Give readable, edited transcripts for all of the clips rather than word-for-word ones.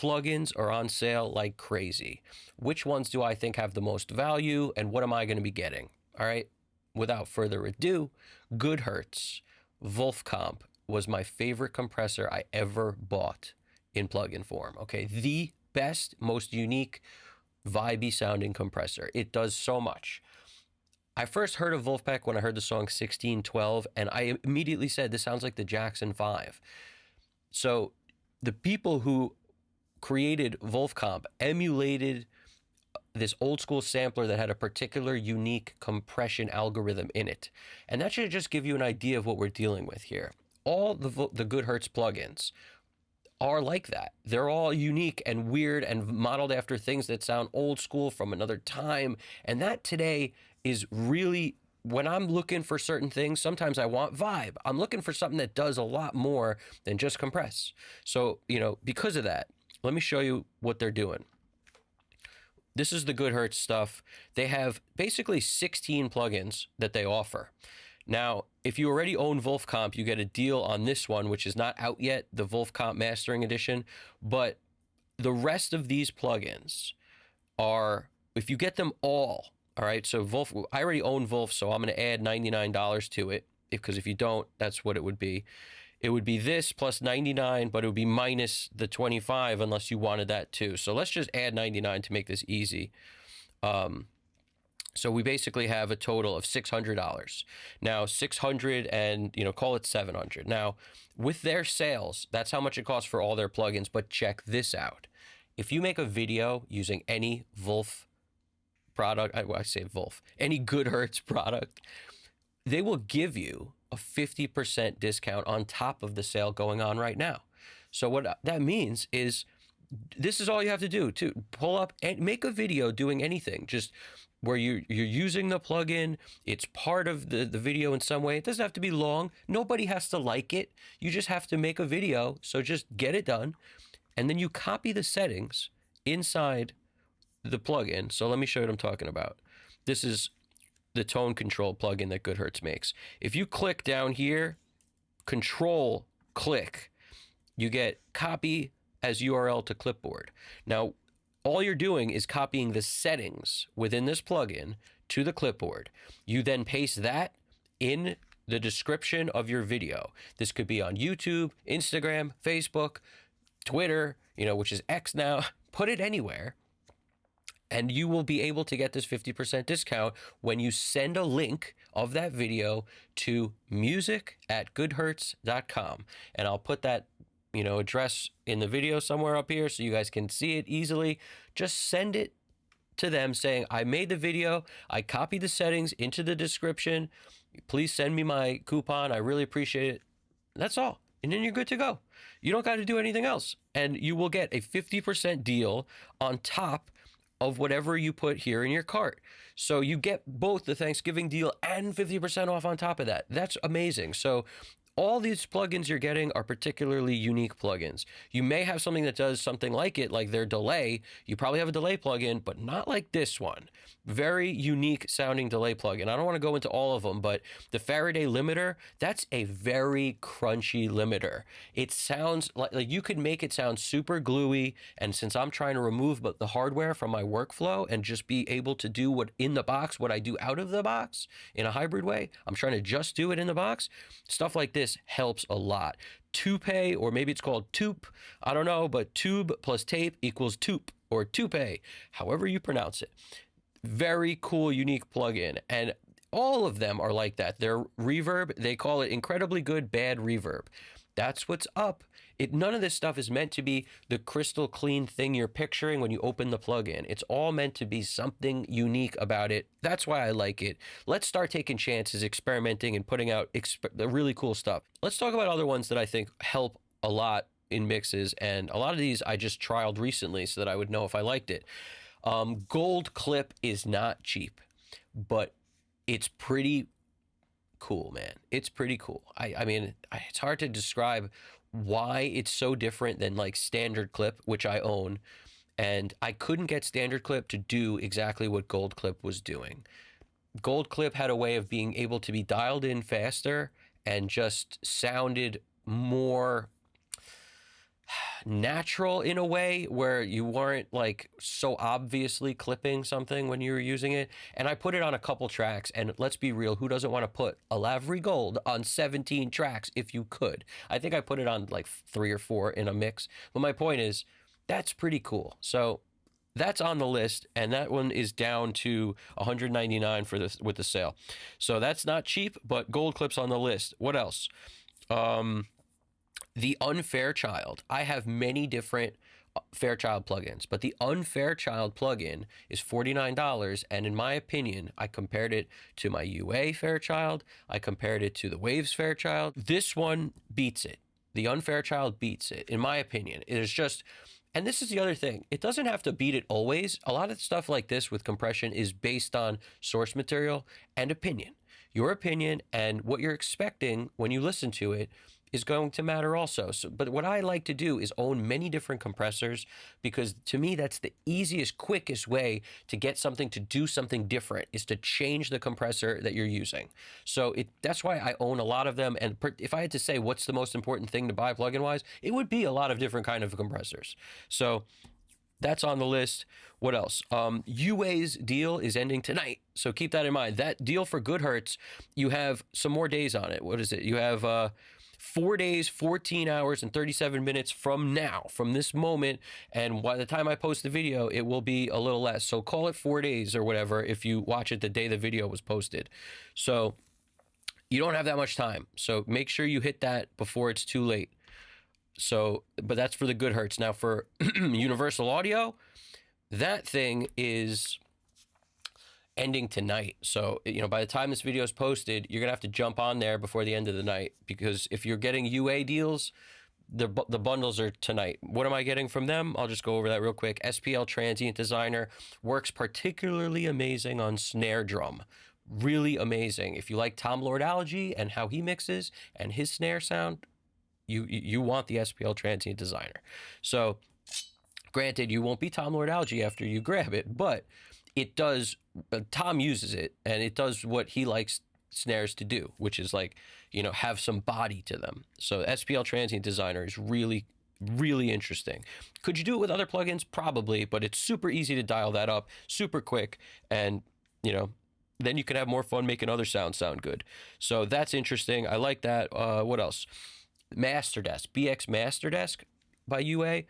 plugins are on sale like crazy. Which ones do I think have the most value, and what am I going to be getting? All right. Without further ado, Goodhertz Wolfcomp was my favorite compressor I ever bought in plugin form. Okay, the best, most unique, vibey sounding compressor. It does so much. I first heard of Wolfpack when I heard the song 1612, and I immediately said, this sounds like the Jackson 5. So the people who created Wolfcomp emulated this old school sampler that had a particular unique compression algorithm in it. And that should just give you an idea of what we're dealing with here. All the Goodhertz plugins are like that. They're all unique and weird and modeled after things that sound old school from another time. And that today is really, when I'm looking for certain things, sometimes I want vibe. I'm looking for something that does a lot more than just compress. So, because of that, let me show you what they're doing. This is the Goodhertz stuff. They have basically 16 plugins that they offer. Now, if you already own Wolfcomp, you get a deal on this one, which is not out yet, the Wolfcomp Mastering Edition. But the rest of these plugins are, if you get them all right, so Wolf, I already own Wolf, so I'm going to add $99 to it, because if you don't, that's what it would be. It would be this plus 99, but it would be minus the 25 unless you wanted that too. So let's just add 99 to make this easy. So we basically have a total of $600. Now 600 and, call it 700. Now with their sales, that's how much it costs for all their plugins. But check this out. If you make a video using any Wolf product, I say Wolf, any Goodhertz product, they will give you a 50% discount on top of the sale going on right now. So what that means is, this is all you have to do to pull up and make a video doing anything, just where you're using the plugin. It's part of the video in some way. It doesn't have to be long. Nobody has to like it. You just have to make a video. So just get it done. And then you copy the settings inside the plugin. So let me show you what I'm talking about. This is the tone control plugin that Goodhertz makes. If you click down here, control click, you get copy as URL to clipboard. Now, all you're doing is copying the settings within this plugin to the clipboard. You then paste that in the description of your video. This could be on YouTube, Instagram, Facebook, Twitter, which is X now. Put it anywhere. And you will be able to get this 50% discount when you send a link of that video to music@goodhertz.com. And I'll put that, address in the video somewhere up here so you guys can see it easily. Just send it to them saying, I made the video, I copied the settings into the description. Please send me my coupon. I really appreciate it. That's all. And then you're good to go. You don't got to do anything else. And you will get a 50% deal on top of whatever you put here in your cart. So you get both the Thanksgiving deal and 50% off on top of that. That's amazing. So all these plugins you're getting are particularly unique plugins. You may have something that does something like it, like their delay. You probably have a delay plugin, but not like this one. Very unique sounding delay plugin. I don't want to go into all of them, but the Faraday limiter, that's a very crunchy limiter. It sounds like you could make it sound super gluey. And since I'm trying to remove the hardware from my workflow and just be able to do what I do out of the box in a hybrid way, I'm trying to just do it in the box. Stuff like this helps a lot. Toupee, or maybe it's called Toupe, I don't know, but tube plus tape equals Toupe or Toupee, however you pronounce it. Very cool, unique plugin. And all of them are like that. Their reverb, they call it incredibly good, bad reverb. That's what's up. None of this stuff is meant to be the crystal clean thing you're picturing when you open the plugin. It's all meant to be something unique about it. That's why I like it. Let's start taking chances, experimenting, and putting out the really cool stuff. Let's talk about other ones that I think help a lot in mixes. And a lot of these I just trialed recently so that I would know if I liked it. Gold Clip is not cheap, but it's pretty cool, man. It's pretty cool. I mean, it's hard to describe why it's so different than like Standard Clip, which I own. And I couldn't get Standard Clip to do exactly what Gold Clip was doing. Gold Clip had a way of being able to be dialed in faster and just sounded more, natural in a way where you weren't like so obviously clipping something when you were using it. And I put it on a couple tracks, and let's be real, who doesn't want to put a Lavery Gold on 17 tracks if you could? I think I put it on like 3 or 4 in a mix. But my point is, that's pretty cool. So that's on the list, and that one is down to $199 for this with the sale. So that's not cheap, but gold clips on the list. What else? The Unfairchild. I have many different Fairchild plugins, but the Unfairchild plugin is $49. And in my opinion, I compared it to my UA Fairchild. I compared it to the Waves Fairchild. This one beats it. The Unfairchild beats it, in my opinion. It is just, and this is the other thing, it doesn't have to beat it always. A lot of stuff like this with compression is based on source material and opinion. Your opinion and what you're expecting when you listen to it is going to matter also. So, but what I like to do is own many different compressors, because to me that's the easiest, quickest way to get something to do something different, is to change the compressor that you're using. So that's why I own a lot of them. And if I had to say what's the most important thing to buy plugin wise, it would be a lot of different kind of compressors. So that's on the list. What else? UA's deal is ending tonight, so keep that in mind. That deal for Goodhertz, you have some more days on it. What is it? You have 4 days, 14 hours, and 37 minutes from now, from this moment. And by the time I post the video, it will be a little less. So call it 4 days or whatever if you watch it the day the video was posted. So you don't have that much time. So make sure you hit that before it's too late. So, but that's for the Goodhertz. Now for Universal Audio, that thing is ending tonight. So, by the time this video is posted, you're gonna have to jump on there before the end of the night, because if you're getting UA deals, the bundles are tonight. What am I getting from them? I'll just go over that real quick. SPL Transient Designer works particularly amazing on snare drum. Really amazing. If you like Tom Lord-Alge and how he mixes and his snare sound, you want the SPL Transient Designer. So granted, you won't be Tom Lord-Alge after you grab it, but it does, Tom uses it, and it does what he likes snares to do, which is like, have some body to them. So SPL Transient Designer is really, really interesting. Could you do it with other plugins? Probably, but it's super easy to dial that up, super quick, and, then you can have more fun making other sounds sound good. So that's interesting. I like that. What else? Masterdesk, BX Masterdesk by UA.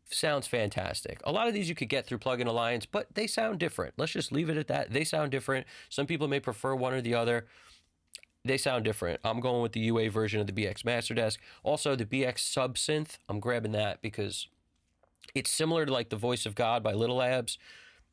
Sounds fantastic. A lot of these you could get through Plugin Alliance, but they sound different. Let's just leave it at that. They sound different. Some people may prefer one or the other. They sound different. I'm going with the UA version of the BX Masterdesk. Also, the BX Subsynth, I'm grabbing that because it's similar to like the Voice of God by Little Labs.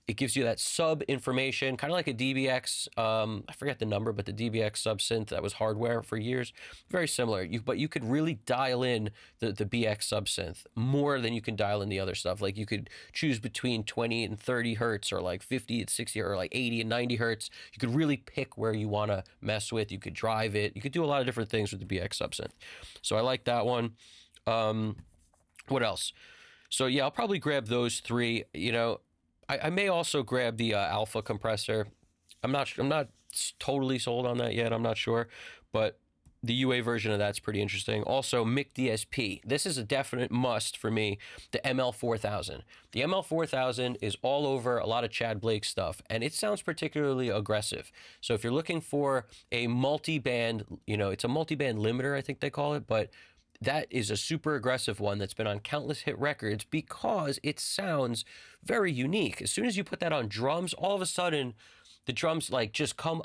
It gives you that sub information, kind of like a DBX, I forget the number, but the DBX Subsynth that was hardware for years, very similar. But you could really dial in the BX Subsynth more than you can dial in the other stuff. Like you could choose between 20 and 30 hertz, or like 50 and 60, or like 80 and 90 hertz. You could really pick where you want to mess with. You could drive it. You could do a lot of different things with the BX Subsynth. So I like that one. What else? So yeah, I'll probably grab those three. I may also grab the alpha compressor. I'm not totally sold on that yet. I'm not sure, but the UA version of that's pretty interesting. Also, Mic DSP. This is a definite must for me. The ML4000. The ML4000 is all over a lot of Chad Blake stuff, and it sounds particularly aggressive. So if you're looking for a multi-band, it's a multi-band limiter, I think they call it, but that is a super aggressive one that's been on countless hit records because it sounds very unique. As soon as you put that on drums, all of a sudden the drums like just come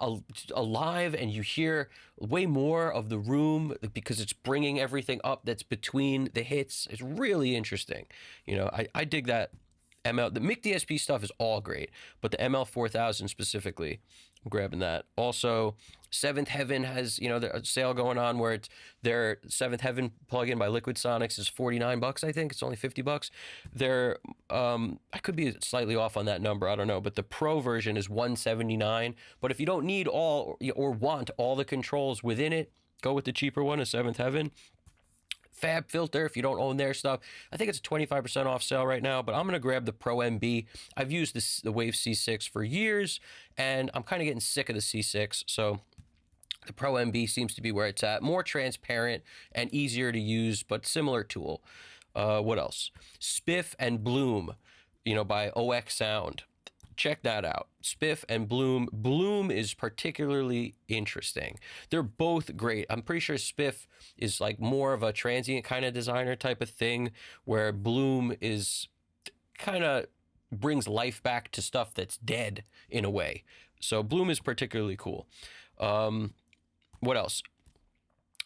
alive, and you hear way more of the room because it's bringing everything up that's between the hits. It's really interesting. I dig that. The Mic DSP stuff is all great, but the ML4000 specifically, I'm grabbing that. Also, Seventh Heaven has, a sale going on where it's their Seventh Heaven plugin by Liquid Sonics is $49, I think. It's only $50. I could be slightly off on that number, I don't know, but the Pro version is $179. But if you don't need all or want all the controls within it, go with the cheaper one, a Seventh Heaven. Fab Filter, if you don't own their stuff, I think it's a 25% off sale right now, but I'm going to grab the Pro MB. I've used the Wave C6 for years, and I'm kind of getting sick of the C6, so the Pro MB seems to be where it's at. More transparent and easier to use, but similar tool. What else? Spiff and Bloom, by OX Sound. Check that out. Spiff and Bloom. Bloom is particularly interesting. They're both great. I'm pretty sure Spiff is like more of a transient kind of designer type of thing, where Bloom is kind of brings life back to stuff that's dead in a way. So Bloom is particularly cool. What else?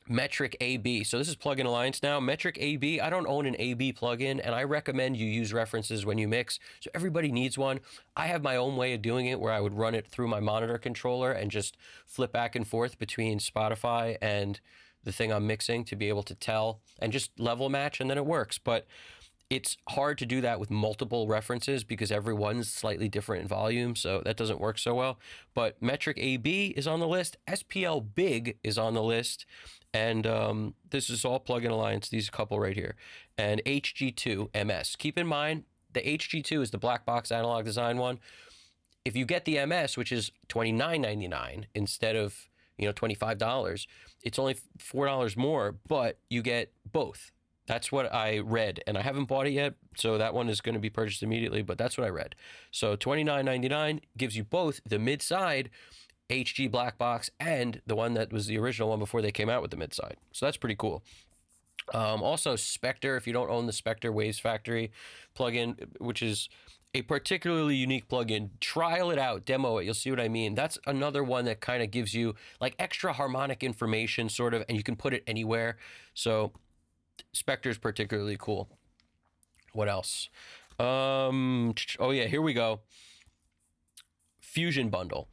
Metric AB. So this is Plugin Alliance now. Metric AB. I don't own an AB plugin, and I recommend you use references when you mix. So everybody needs one. I have my own way of doing it where I would run it through my monitor controller and just flip back and forth between Spotify and the thing I'm mixing to be able to tell and just level match, and then it works. But it's hard to do that with multiple references because every one's slightly different in volume, so that doesn't work so well. But Metric AB is on the list. SPL Big is on the list. And this is all Plugin Alliance, these couple right here. And HG2 MS. Keep in mind, the HG2 is the black box analog design one. If you get the MS, which is $29.99 instead of $25, it's only $4 more, but you get both. That's what I read, and I haven't bought it yet, so that one is going to be purchased immediately, but that's what I read. So $29.99 gives you both the mid-side HG black box and the one that was the original one before they came out with the mid-side. So that's pretty cool. Also, Spectre, if you don't own the Spectre Waves Factory plugin, which is a particularly unique plugin, trial it out, demo it, you'll see what I mean. That's another one that kind of gives you like extra harmonic information sort of, and you can put it anywhere. So Spectre is particularly cool. What else? Oh yeah, here we go. Fusion bundle.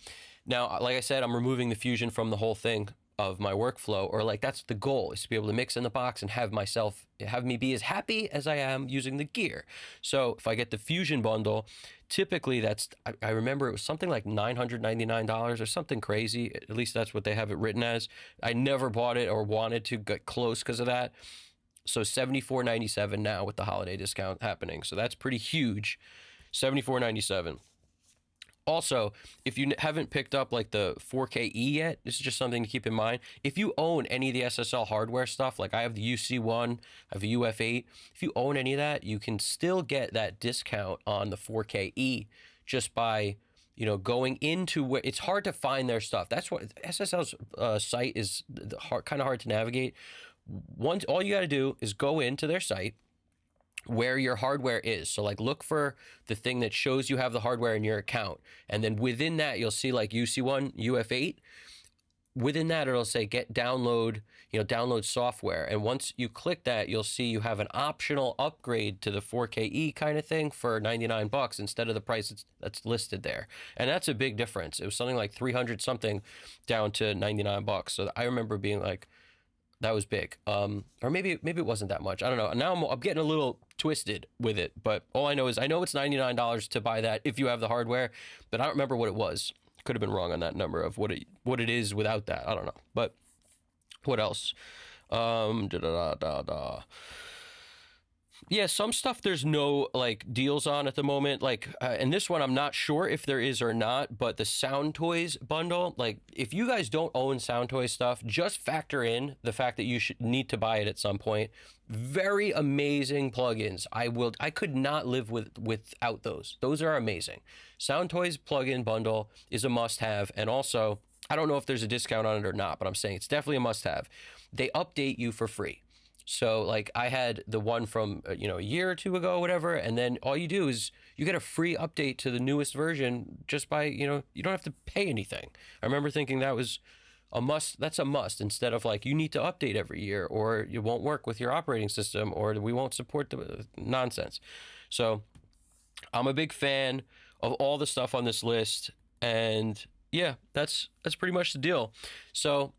Now, like I said, I'm removing the Fusion from the whole thing of my workflow, or like that's the goal, is to be able to mix in the box and have me be as happy as I am using the gear. So if I get the Fusion bundle, typically I remember it was something like $999 or something crazy. At least that's what they have it written as. I never bought it or wanted to get close because of that. So $74.97 now with the holiday discount happening. So that's pretty huge. $74.97. Also, if you haven't picked up like the 4KE yet, this is just something to keep in mind. If you own any of the SSL hardware stuff, like I have the UC1, I have the UF8, if you own any of that, you can still get that discount on the 4KE just by, going into where it's hard to find their stuff. That's what SSL's site is kind of hard to navigate. All you got to do is go into their site where your hardware is. So like look for the thing that shows you have the hardware in your account. And then within that, you'll see like UC1, UF8. Within that, it'll say download software. And once you click that, you'll see you have an optional upgrade to the 4KE kind of thing for $99 instead of the price that's listed there. And that's a big difference. It was something like 300 something down to $99. So I remember being like, that was big. Or maybe it wasn't that much. I don't know. Now I'm getting a little twisted with it, but all I know is it's $99 to buy that if you have the hardware, but I don't remember what it was. Could have been wrong on that number of what it is without that. I don't know. But what else? Yeah, some stuff there's no like deals on at the moment. Like, and this one I'm not sure if there is or not, but the Soundtoys bundle, like if you guys don't own Soundtoys stuff, just factor in the fact that you should need to buy it at some point. Very amazing plugins. I could not live without those. Those are amazing. Soundtoys plugin bundle is a must-have, and also I don't know if there's a discount on it or not, but I'm saying it's definitely a must-have. They update you for free. So like I had the one from, a year or two ago, whatever. And then all you do is you get a free update to the newest version just by, you don't have to pay anything. I remember thinking that was a must. That's a must, instead of like, you need to update every year or it won't work with your operating system or we won't support the nonsense. So I'm a big fan of all the stuff on this list. And yeah, that's pretty much the deal. So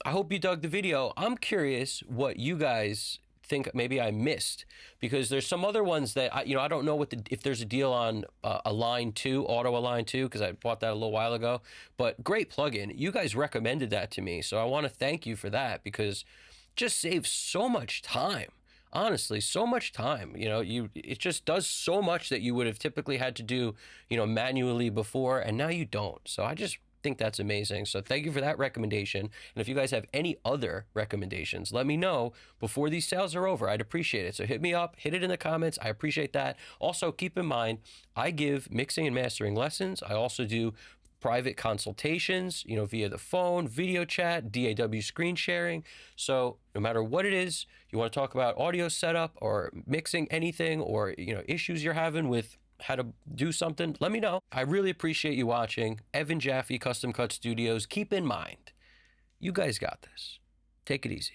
I hope you dug the video. I'm curious what you guys think maybe I missed, because there's some other ones that I don't know if there's a deal on Align 2, Auto Align 2, because I bought that a little while ago. But great plugin. You guys recommended that to me, so I want to thank you for that, because it just saves so much time. Honestly, so much time. It just does so much that you would have typically had to do, manually before, and now you don't. So I just think that's amazing. So thank you for that recommendation. And if you guys have any other recommendations, let me know before these sales are over. I'd appreciate it. So hit me up, hit it in the comments. I appreciate that. Also, keep in mind, I give mixing and mastering lessons. I also do private consultations, via the phone, video chat, DAW screen sharing. So no matter what it is, you want to talk about audio setup or mixing anything, or, issues you're having with how to do something, let me know. I really appreciate you watching. Evan Jaffe, Custom Cut Studios. Keep in mind, you guys got this. Take it easy.